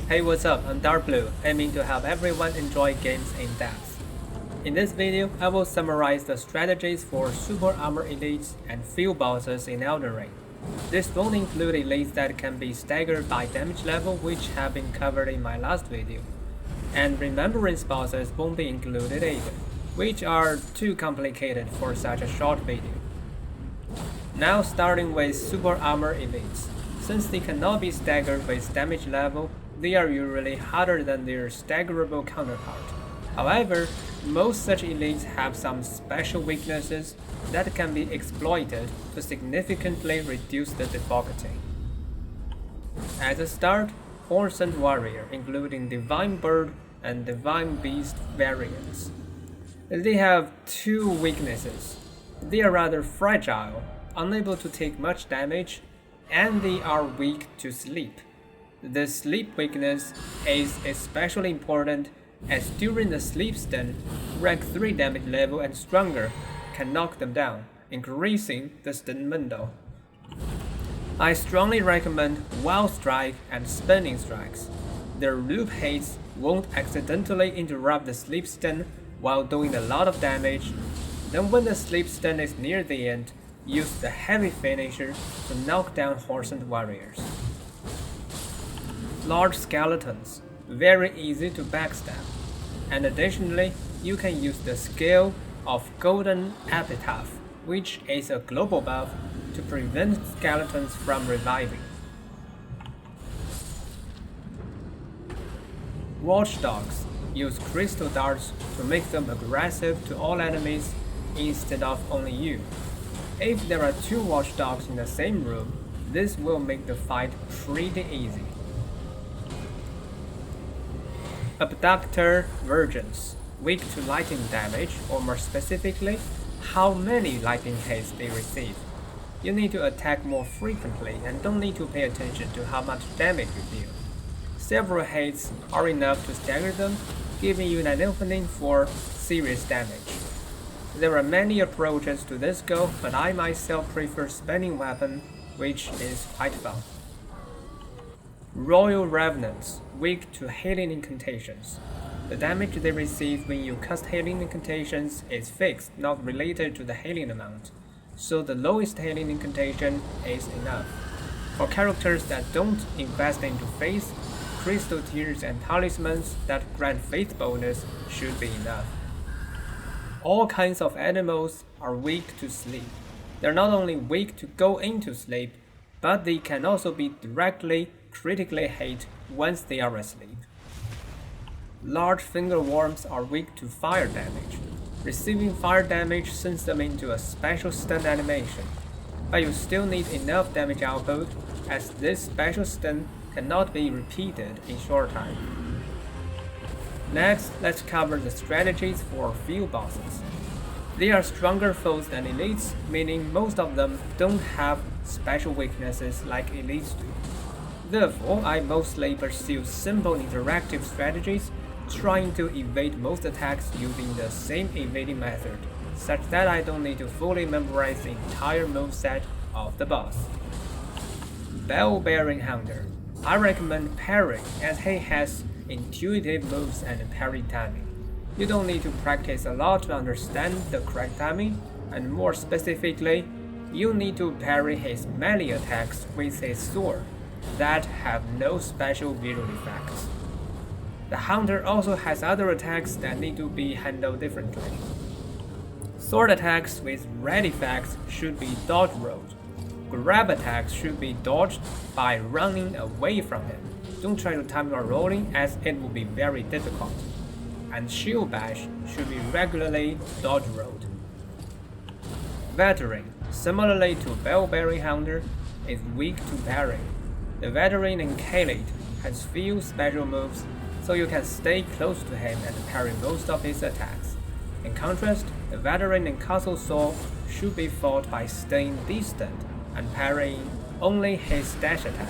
Hey, what's up? I'm Darkbblue, aiming to help everyone enjoy games in depth. In this video, I will summarize the strategies for super armor elites and field bosses in Elden Ring. This won't include elites that can be staggered by damage level, which have been covered in my last video. And remembrance bosses won't be included either, which are too complicated for such a short video. Now starting with super armor elites. Since they cannot be staggered with damage level, they are usually harder than their staggerable counterpart. However, most such elites have some special weaknesses that can be exploited to significantly reduce the difficulty. As a start, Hor and Warrior, including Divine Bird and Divine Beast variants. They have two weaknesses. They are rather fragile, unable to take much damage, and they are weak to sleep. The sleep weakness is especially important as during the sleep stun, rank 3 damage level and stronger can knock them down, increasing the stun window. I strongly recommend Wild Strike and Spinning Strikes. Their loop hits won't accidentally interrupt the sleep stun while doing a lot of damage. Then when the sleep stun is near the end, use the heavy finisher to knock down Hor and Warriors. Large skeletons, very easy to backstab, and additionally, you can use the skill of Golden Epitaph, which is a global buff to prevent skeletons from reviving. Watchdogs use crystal darts to make them aggressive to all enemies instead of only you. If there are two watchdogs in the same room, this will make the fight pretty easy. Abductor Virgins, weak to lightning damage, or more specifically, how many lightning hits they receive. You need to attack more frequently and don't need to pay attention to how much damage you deal. Several hits are enough to stagger them, giving you an opening for serious damage. There are many approaches to this goal, but I myself prefer spinning weapon, which is quite fun. Royal Revenants, weak to healing incantations. The damage they receive when you cast healing incantations is fixed, not related to the healing amount, so the lowest healing incantation is enough. For characters that don't invest into faith, crystal tears and talismans that grant faith bonus should be enough. All kinds of animals are weak to sleep. They're not only weak to go into sleep, but they can also be critically hit once they are asleep. Large finger worms are weak to fire damage. Receiving fire damage sends them into a special stun animation, but you still need enough damage output as this special stun cannot be repeated in short time. Next, let's cover the strategies for field bosses. They are stronger foes than elites, meaning most of them don't have special weaknesses like elites do. Therefore, I mostly pursue simple interactive strategies, trying to evade most attacks using the same evading method, such that I don't need to fully memorize the entire moveset of the boss. Bell-bearing Hunter. I recommend parrying as he has intuitive moves and parry timing. You don't need to practice a lot to understand the correct timing, and more specifically, you need to parry his melee attacks with his sword that have no special visual effects. The Hunter also has other attacks that need to be handled differently. Sword attacks with red effects should be dodge rolled. Grab attacks should be dodged by running away from him. Don't try to time your rolling as it will be very difficult. And shield bash should be regularly dodge rolled. Veteran, similarly to Bell-bearing Hunter, is weak to parrying. The Veteran in Khalid has few special moves, so you can stay close to him and parry most of his attacks. In contrast, the Veteran in Castle Sol should be fought by staying distant and parrying only his dash attack.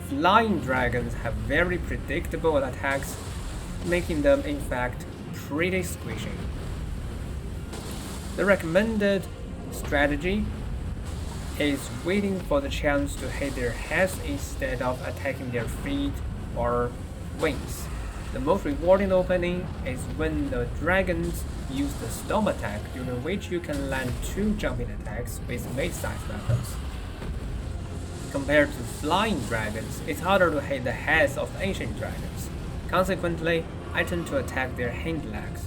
Flying dragons have very predictable attacks, making them in fact pretty squishy. The recommended strategy is waiting for the chance to hit their heads instead of attacking their feet or wings. The most rewarding opening is when the dragons use the storm attack, during which you can land 2 jumping attacks with mid-sized weapons. Compared to flying dragons, it's harder to hit the heads of ancient dragons. Consequently, I tend to attack their hind legs.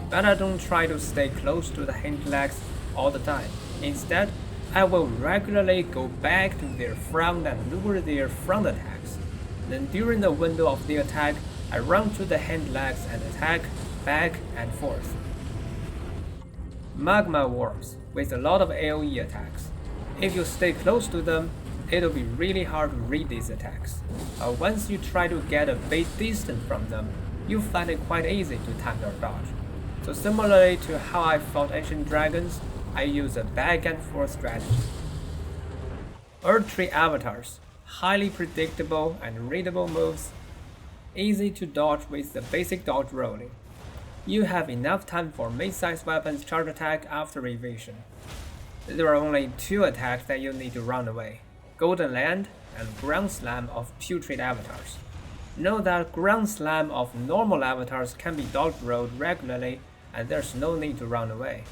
But I don't try to stay close to the hind legs all the time. Instead, I will regularly go back to their front and lure their front attacks. Then during the window of the attack, I run to the hind legs and attack back and forth. Magma worms with a lot of AoE attacks. If you stay close to them, it'll be really hard to read these attacks. But once you try to get a bit distant from them, you find it quite easy to time your dodge. So similarly to how I fought ancient dragons, I use a back and forth strategy. Earth Tree avatars, highly predictable and readable moves, easy to dodge with the basic dodge rolling. You have enough time for mid-sized weapons charge attack after evasion. There are only 2 attacks that you need to run away: Golden Land and Ground Slam of putrid avatars. Know that Ground Slam of normal avatars can be dodge rolled regularly and there's no need to run away.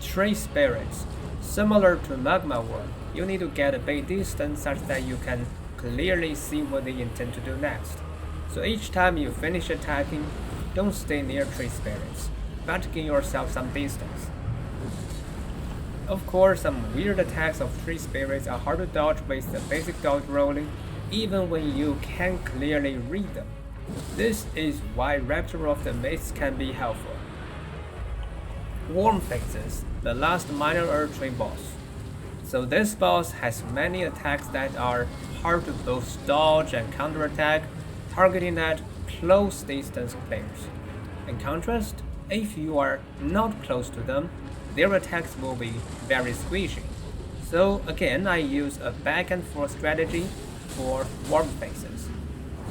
Tree spirits, similar to Magma Worm, you need to get a bit distant such that you can clearly see what they intend to do next. So each time you finish attacking, don't stay near tree spirits, but gain yourself some distance. Of course, some weird attacks of tree spirits are hard to dodge with the basic dodge rolling, even when you can clearly read them. This is why Raptor of the Mists can be helpful. Worm Faces, the last minor Earth Tree boss. So this boss has many attacks that are hard to both dodge and counterattack, targeting at close distance players. In contrast, if you are not close to them, their attacks will be very squishy. So again, I use a back and forth strategy for Worm Faces.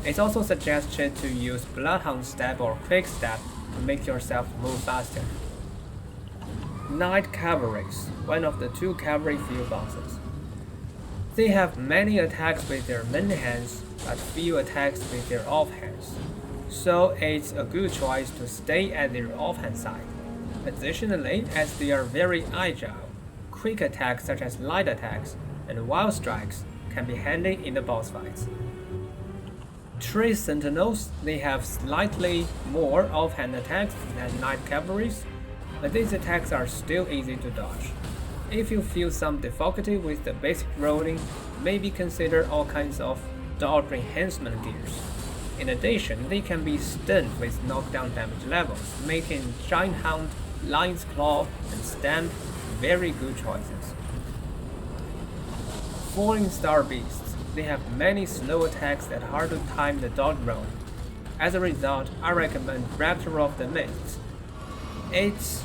It's also suggested to use Bloodhound Step or Quick Step to make yourself move faster. Night Cavalries, one of the 2 cavalry field bosses. They have many attacks with their main hands, but few attacks with their offhands. So it's a good choice to stay at their offhand side. Additionally, as they are very agile, quick attacks such as light attacks and wild strikes can be handy in the boss fights. Tree Sentinels, they have slightly more offhand attacks than Night Cavalries, but these attacks are still easy to dodge. If you feel some difficulty with the basic rolling, maybe consider all kinds of dodge enhancement gears. In addition, they can be stunned with knockdown damage levels, making Giant Hound, Lion's Claw, and Stamp very good choices. Falling Star Beasts, they have many slow attacks that are hard to time the dodge roll. As a result, I recommend Raptor of the Mists. Its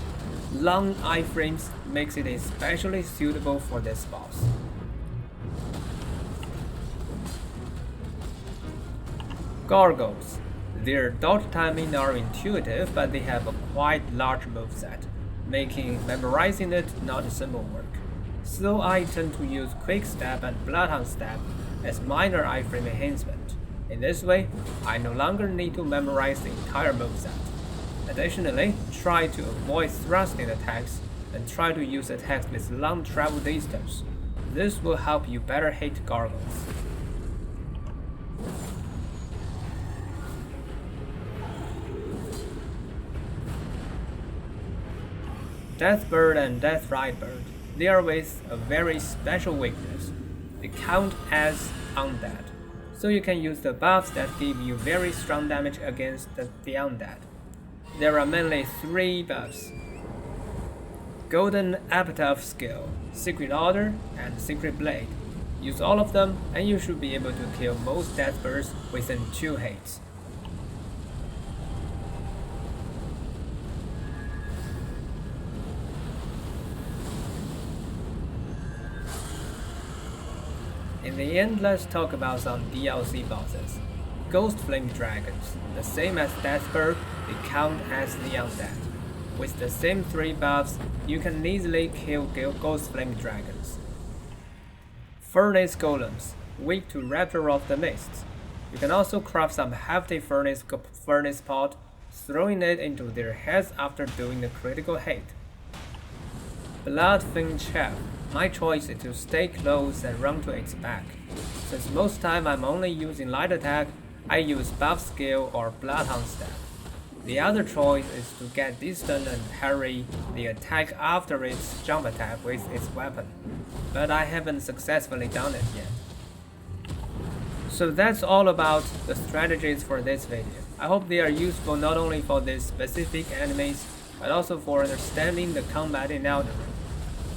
long iframes makes it especially suitable for this boss. Gargoyles. Their dodge timing are intuitive, but they have a quite large moveset, making memorizing it not simple work. So I tend to use Quick Step and Bloodhound Step as minor iframe enhancement. In this way, I no longer need to memorize the entire moveset. Additionally, try to avoid thrusting attacks and try to use attacks with long travel distance. This will help you better hit gargoyles. Deathbird and Deathrightbird, they are with a very special weakness. They count as undead, so you can use the buffs that give you very strong damage against the undead. There are mainly 3 buffs: Golden Epitaph Skill, Secret Order, and Secret Blade. Use all of them and you should be able to kill most Deathbirds within 2 hits. In the end, let's talk about some DLC bosses. Ghost Flame Dragons, the same as Deathbird, they count as the undead. With the same 3 buffs, you can easily kill Ghost Flame Dragons. Furnace Golems, weak to Raptor of the Mist. You can also craft some hefty furnace pot, throwing it into their heads after doing the critical hit. Bloodfiend Chef. My choice is to stay close and run to its back. Since most time I'm only using light attack, I use buff skill or Bloodhound staff. The other choice is to get distant and parry the attack after its jump attack with its weapon, but I haven't successfully done it yet. So that's all about the strategies for this video. I hope they are useful not only for these specific enemies, but also for understanding the combat in Elden Ring.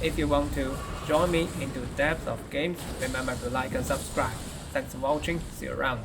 If you want to join me into depth of games, remember to like and subscribe. Thanks for watching, see you around.